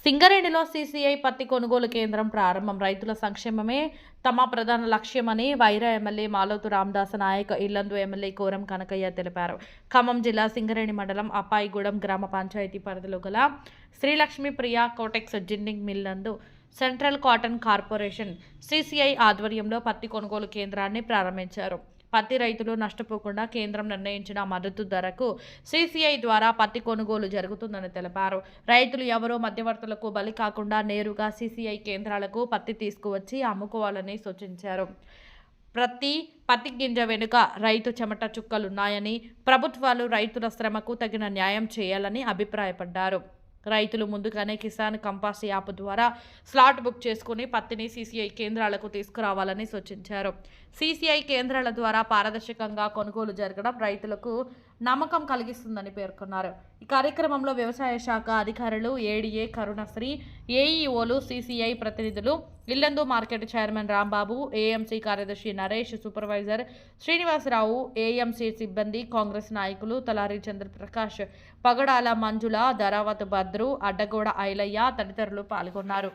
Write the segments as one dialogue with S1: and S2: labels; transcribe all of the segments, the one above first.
S1: సింగరేణిలో సీసీఐ పత్తి కొనుగోలు కేంద్రం ప్రారంభం. రైతుల సంక్షేమమే తమ ప్రధాన లక్ష్యమని వైరా ఎమ్మెల్యే మాలోతు రామదాస నాయక్, ఇల్లందు ఎమ్మెల్యే కోరం కనకయ్య తెలిపారు. ఖమ్మం జిల్లా సింగరేణి మండలం అప్పాయిగూడెం గ్రామ పంచాయతీ పరిధిలో గల Srilakshmi Priya Cotex ginning mill నందు సెంట్రల్ కాటన్ కార్పొరేషన్ సీసీఐ ఆధ్వర్యంలో పత్తి కొనుగోలు కేంద్రాన్ని ప్రారంభించారు. పత్తి రైతులు నష్టపోకుండా కేంద్రం నిర్ణయించిన మద్దతు ధరకు సీసీఐ ద్వారా పత్తి కొనుగోలు జరుగుతుందని తెలిపారు. రైతులు ఎవరో మధ్యవర్తులకు బలి కాకుండా నేరుగా సీసీఐ కేంద్రాలకు పత్తి తీసుకువచ్చి అమ్ముకోవాలని సూచించారు. ప్రతి పత్తి గింజ వెనుక రైతు చెమట చుక్కలున్నాయని, ప్రభుత్వాలు రైతుల శ్రమకు తగిన న్యాయం చేయాలని అభిప్రాయపడ్డారు. రైతులు ముందుగానే కిసాన్ కంపాస్ యాప్ ద్వారా స్లాట్ బుక్ చేసుకుని పత్తిని సీసీఐ కేంద్రాలకు తీసుకురావాలని సూచించారు. సీసీఐ కేంద్రాల ద్వారా పారదర్శకంగా కొనుగోలు జరగడం రైతులకు నమ్మకం కలిగిస్తుందని పేర్కొన్నారు. ఈ కార్యక్రమంలో వ్యవసాయ శాఖ అధికారులు, ఏడీఏ కరుణశ్రీ, ఏఈఓలు, సీసీఐ ప్రతినిధులు, Yellandu market chairman Rambabu, AMC కార్యదర్శి నరేష్, సూపర్వైజర్ శ్రీనివాసరావు, ఏఎంసీ సిబ్బంది, కాంగ్రెస్ నాయకులు తలారి చంద్రప్రకాష్, పగడాల మంజుల, ధరావత్ భద్రు, అడ్డగోడ ఐలయ్య తదితరులు పాల్గొన్నారు.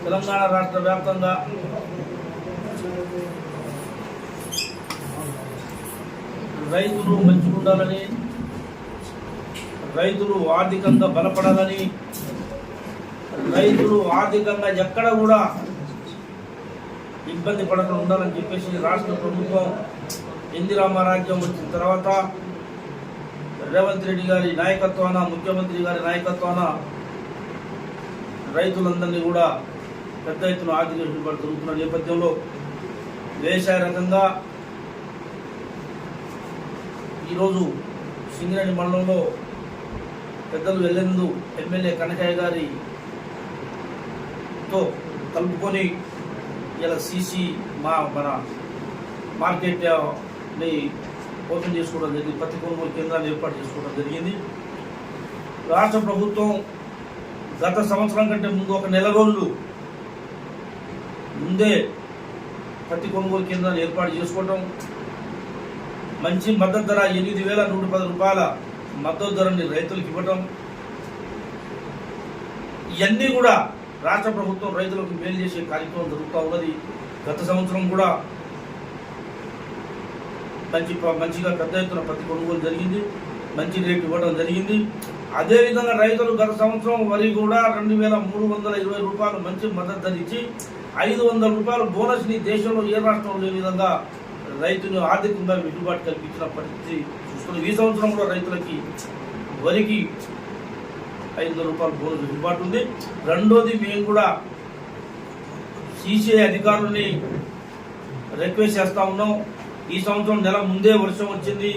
S2: తెలంగాణ రాష్ట్ర వ్యాప్తంగా రైతులు మంచిగుండాలని, రైతులు ఆర్థికంగా బలపడాలని, రైతులు ఆర్థికంగా ఎక్కడ కూడా ఇబ్బంది పడకుండా ఉండాలని చెప్పేసి రాష్ట్ర ప్రభుత్వం ఇందిరమ్మ రాజ్యం వచ్చిన తర్వాత రేవంత్ రెడ్డి గారి నాయకత్వాన, ముఖ్యమంత్రి గారి నాయకత్వాన రైతులందరినీ కూడా పెద్ద ఎత్తున ఆర్థిక వెసులుబాటు జరుగుతున్న నేపథ్యంలో వ్యవసాయ రకంగా ఈరోజు సింగరేణి మండలంలో పెద్దలు వెల్లందు ఎమ్మెల్యే కనకయ్య గారితో కలుపుకొని ఇలా సీసీ మన మార్కెట్ని ఓపెన్ చేసుకోవడం జరిగింది. పత్తి కొనుగోలు కేంద్రాన్ని ఏర్పాటు చేసుకోవడం జరిగింది. రాష్ట్ర ప్రభుత్వం గత సంవత్సరం కంటే ముందు ఒక నెల రోజులు ముందే పత్తి కొనుగోలు కేంద్రాన్ని ఏర్పాటు చేసుకోవడం, మంచి మద్దతు ధర 8,110 రూపాయల మద్దతు ధరని రైతులకు ఇవ్వటం, ఇవన్నీ కూడా రాష్ట్ర ప్రభుత్వం రైతులకు మేలు చేసే కార్యక్రమం జరుగుతూ ఉన్నది. గత సంవత్సరం కూడా మంచిగా పెద్ద ఎత్తున పత్తి కొనుగోలు జరిగింది, మంచి రేటు ఇవ్వడం జరిగింది. అదేవిధంగా రైతులు గత సంవత్సరం వరి కూడా 2,320 రూపాయలు మంచి మద్దతు ధర ఇచ్చి 500 రూపాయల బోనస్ని దేశంలో ఏ రాష్ట్రంలో లేని విధంగా రైతును ఆర్థికంగా వెసులుబాటు కల్పించిన పరిస్థితి చూస్తున్నాం. ఈ సంవత్సరం కూడా రైతులకి వరికి 500 రూపాయల బోనస్ వెసులుబాటు ఉంది. రెండోది, మేము కూడా సీసీఐ అధికారులని రిక్వెస్ట్ చేస్తూ ఉన్నాం. ఈ సంవత్సరం నెల ముందే వర్షం వచ్చింది,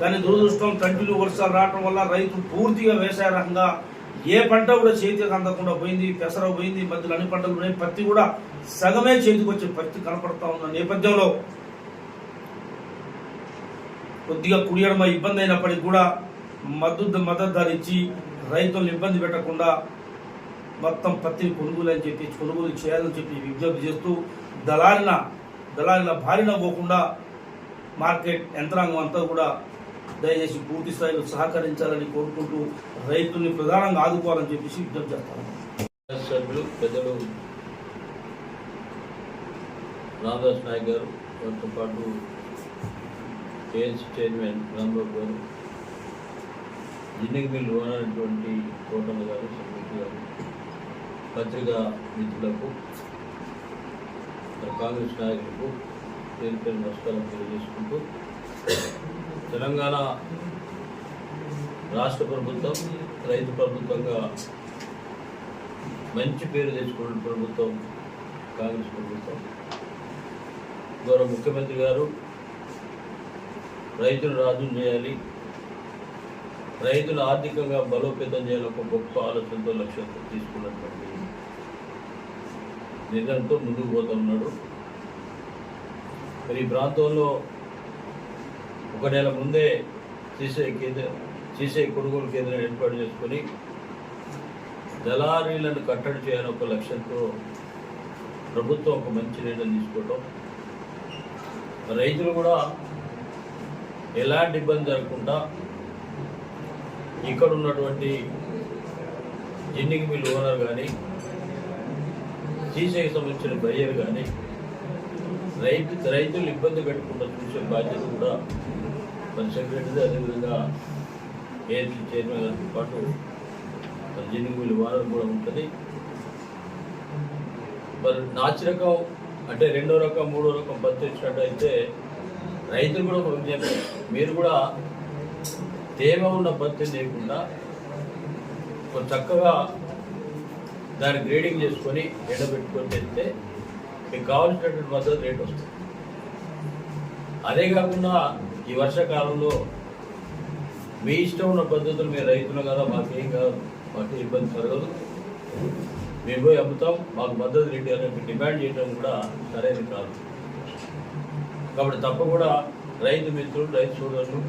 S2: కానీ దురదృష్టం కంటిన్యూ వర్షాలు రావడం వల్ల రైతు పూర్తిగా వ్యవసాయ రకంగా ఏ పంట కూడా చేతికి అందకుండా పోయింది. పెసర పోయింది, మధ్యలో అన్ని పంటలు ఉన్నాయి. పత్తి కూడా సగమే చేతికి వచ్చే పరిస్థితి కనపడతా ఉన్న నేపథ్యంలో కొద్దిగా కుడియడమ ఇబ్బంది అయినప్పటికీ కూడా మద్దతు ధర ఇచ్చి రైతులను ఇబ్బంది పెట్టకుండా మొత్తం పత్తిని కొనుగోలు చేయాలని చెప్పి విజ్ఞప్తి చేస్తూ దళారిల బారిన పోకుండా మార్కెట్ యంత్రాంగం అంతా కూడా దయచేసి పూర్తి స్థాయిలో సహకరించాలని కోరుకుంటూ రైతుల్ని ప్రధానంగా ఆదుకోవాలని చెప్పేసి విజ్ఞప్తి చేస్తాను.
S3: సభ్యులు పెద్దలు రామదాస్ నాయక్ గారు, వారితో పాటు ఏఎన్సీ చైర్మన్ రాంబాబు గారు, జిన్నింగ్ మిల్ ఓనర్ అయినటువంటి కోటన్న గారు, సంగీత్ గారు, పత్రికా మిత్రులకు, కాంగ్రెస్ నాయకులకు పేరు పేరు నమస్కారం తెలియజేసుకుంటూ, తెలంగాణ రాష్ట్ర ప్రభుత్వం రైతు ప్రభుత్వంగా మంచి పేరు తెచ్చుకున్న ప్రభుత్వం కాంగ్రెస్ ప్రభుత్వం. గౌరవ ముఖ్యమంత్రి గారు రైతులు రాజును చేయాలి, రైతులు ఆర్థికంగా బలోపేతం చేయాలని ఒక గొప్ప ఆలోచనతో లక్ష్యంతో తీసుకున్నటువంటి నిర్ణయంతో ముందుకు పోతూ ఉన్నాడు. మరి ఈ ప్రాంతంలో ఒక నెల ముందే సీసీ కొనుగోలు కేంద్రం ఏర్పాటు చేసుకొని దళారీలను కట్టడి చేయాలని ఒక లక్ష్యంతో ప్రభుత్వం ఒక మంచి నిర్ణయం తీసుకోవటం, రైతులు కూడా ఎలాంటి ఇబ్బంది జరగకుండా ఇక్కడ ఉన్నటువంటి జిన్నింగ్ మిల్ ఓనర్ కానీ సీసీకి సంబంధించిన బయ్యర్ కానీ రైతులు ఇబ్బంది పెట్టకుండా చూసే బాధ్యత కూడా మరి సెక్రటరీ, అదేవిధంగా ఏఎంసీ చైర్మన్ గారితో పాటు మరి జిన్నింగ్ మిల్ ఓనర్ కూడా ఉంటుంది. మరి నాచి రకం అంటే 2వ రకం 3వ రకం పత్తి ఇచ్చినట్టయితే రైతులు కూడా ఒక విజ్ఞప్తి, మీరు కూడా తేమ ఉన్న పత్తి లేకుండా చక్కగా దాన్ని గ్రేడింగ్ చేసుకొని ఎండబెట్టుకొని తెస్తే మీకు కావాల్సినటువంటి మద్దతు రేట్ వస్తుంది. అదే కాకుండా ఈ వర్షాకాలంలో మీ ఇష్టం ఉన్న పద్ధతులు, మీరు రైతులు కదా, మాకేం కాదు, మాకు ఇబ్బంది జరగదు, మేము పోయి అమ్ముతాం, మాకు మద్దతు రేటు అనేది డిమాండ్ చేయడం కూడా సరైనది కాదు. కాబట్టి తప్పకుండా రైతు మిత్రులు, రైతు సోదరులు,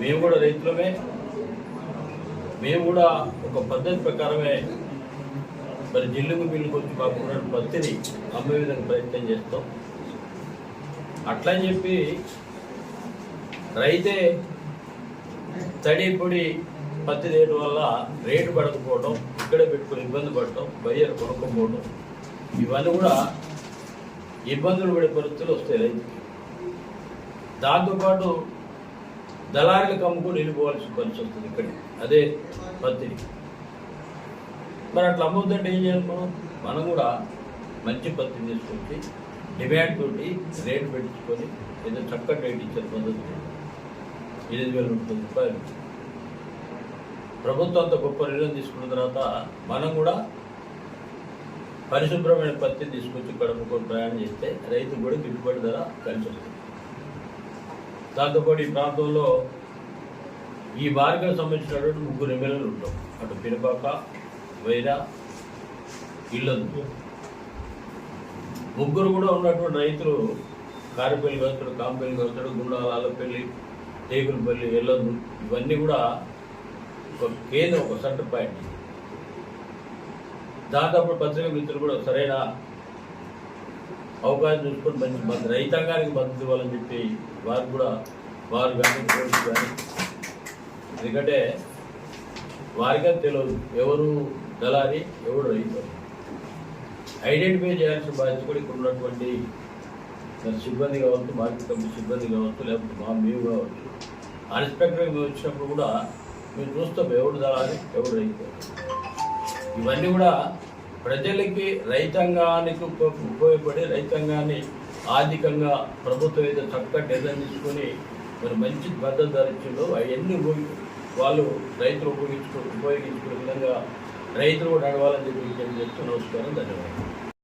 S3: మేము కూడా రైతులమే, మేము కూడా ఒక పద్ధతి ప్రకారమే మరి జిల్లుకు బిల్లుకు వచ్చి మాకున్న పత్తిని అమ్మే విధంగా ప్రయత్నం చేస్తాం. అట్లా అని చెప్పి రైతే తడి పొడి పత్తి రేటు వల్ల రేటు పడకపోవడం, ఇక్కడే పెట్టుకుని ఇబ్బంది పడటం, బయ్యర్ కొనుక్కోపోవడం, ఇవన్నీ కూడా ఇబ్బందులు పడే పరిస్థితులు వస్తాయి రైతుకి. దాంతోపాటు దళారులకు అమ్ముకొని వెళ్ళిపోవాల్సిన పరిస్థితి వస్తుంది ఇక్కడికి అదే పత్తిని. మరి అట్లా అమ్మొద్దంటే ఏం చేయాలి? మనం కూడా మంచి పత్తిని తీసుకొచ్చి డిమాండ్ తోటి రేటు పెట్టించుకొని ఏదో చక్కటి రేటు ఇచ్చారు పద్ధతి 8,030 రూపాయలు. ప్రభుత్వం అంత గొప్ప నిర్ణయం తీసుకున్న తర్వాత మనం కూడా పరిశుభ్రమైన పత్తిని తీసుకొచ్చి కడుపుకొని ప్రయాణం చేస్తే రైతు కూడా గిట్టుబడి ధర కలిసి వస్తుంది. దాంతోపాటు ఈ ప్రాంతంలో ఈ మార్గం సంబంధించినటువంటి 3 ఎమ్మెల్యేలు ఉంటాం. అటు పినపాక, వైరా, ఇల్లందు, 3 కూడా ఉన్నటువంటి రైతులు కారిపల్లి కాస్తాడు, కాంపల్లి కాస్తాడు, గుండాల, ఆలపల్లి, టేకులపల్లి, ఇల్లందు, ఇవన్నీ కూడా ఒక కేంద్రం, ఒక సెంటర్ పాయింట్. దాంతో పత్రికా మిత్రులు కూడా సరైన అవకాశం చూసుకొని మంచి రైతాంగానికి మద్దతు ఇవ్వాలని చెప్పి వారు కానీ పోలీసు కానీ, ఎందుకంటే వారిగా తెలియదు ఎవరు దళారి ఎవరు రైతు ఐడెంటిఫై చేయాల్సిన బాధ్యత కూడా ఇక్కడ ఉన్నటువంటి సిబ్బంది కావచ్చు, మార్కెట్ కమిటీ సిబ్బంది కావచ్చు, లేకపోతే మేము కావచ్చు, అన్స్పెక్టర్గా మేము వచ్చినప్పుడు కూడా మేము చూస్తాం ఎవరు దళారి ఎవరు రైతు. ఇవన్నీ కూడా ప్రజలకి రైతాంగానికి ఉపయోగపడి రైతాంగాన్ని ఆర్థికంగా ప్రభుత్వం ఏదో చక్కగా నిర్ణయం తీసుకొని మరి మంచి మద్దతు ధర ఇచ్చిందో అవన్నీ వాళ్ళు రైతులు ఉపయోగించుకునే విధంగా రైతులు కూడా నడవాలని చెప్పి చెప్తూ నమస్కారం, ధన్యవాదాలు.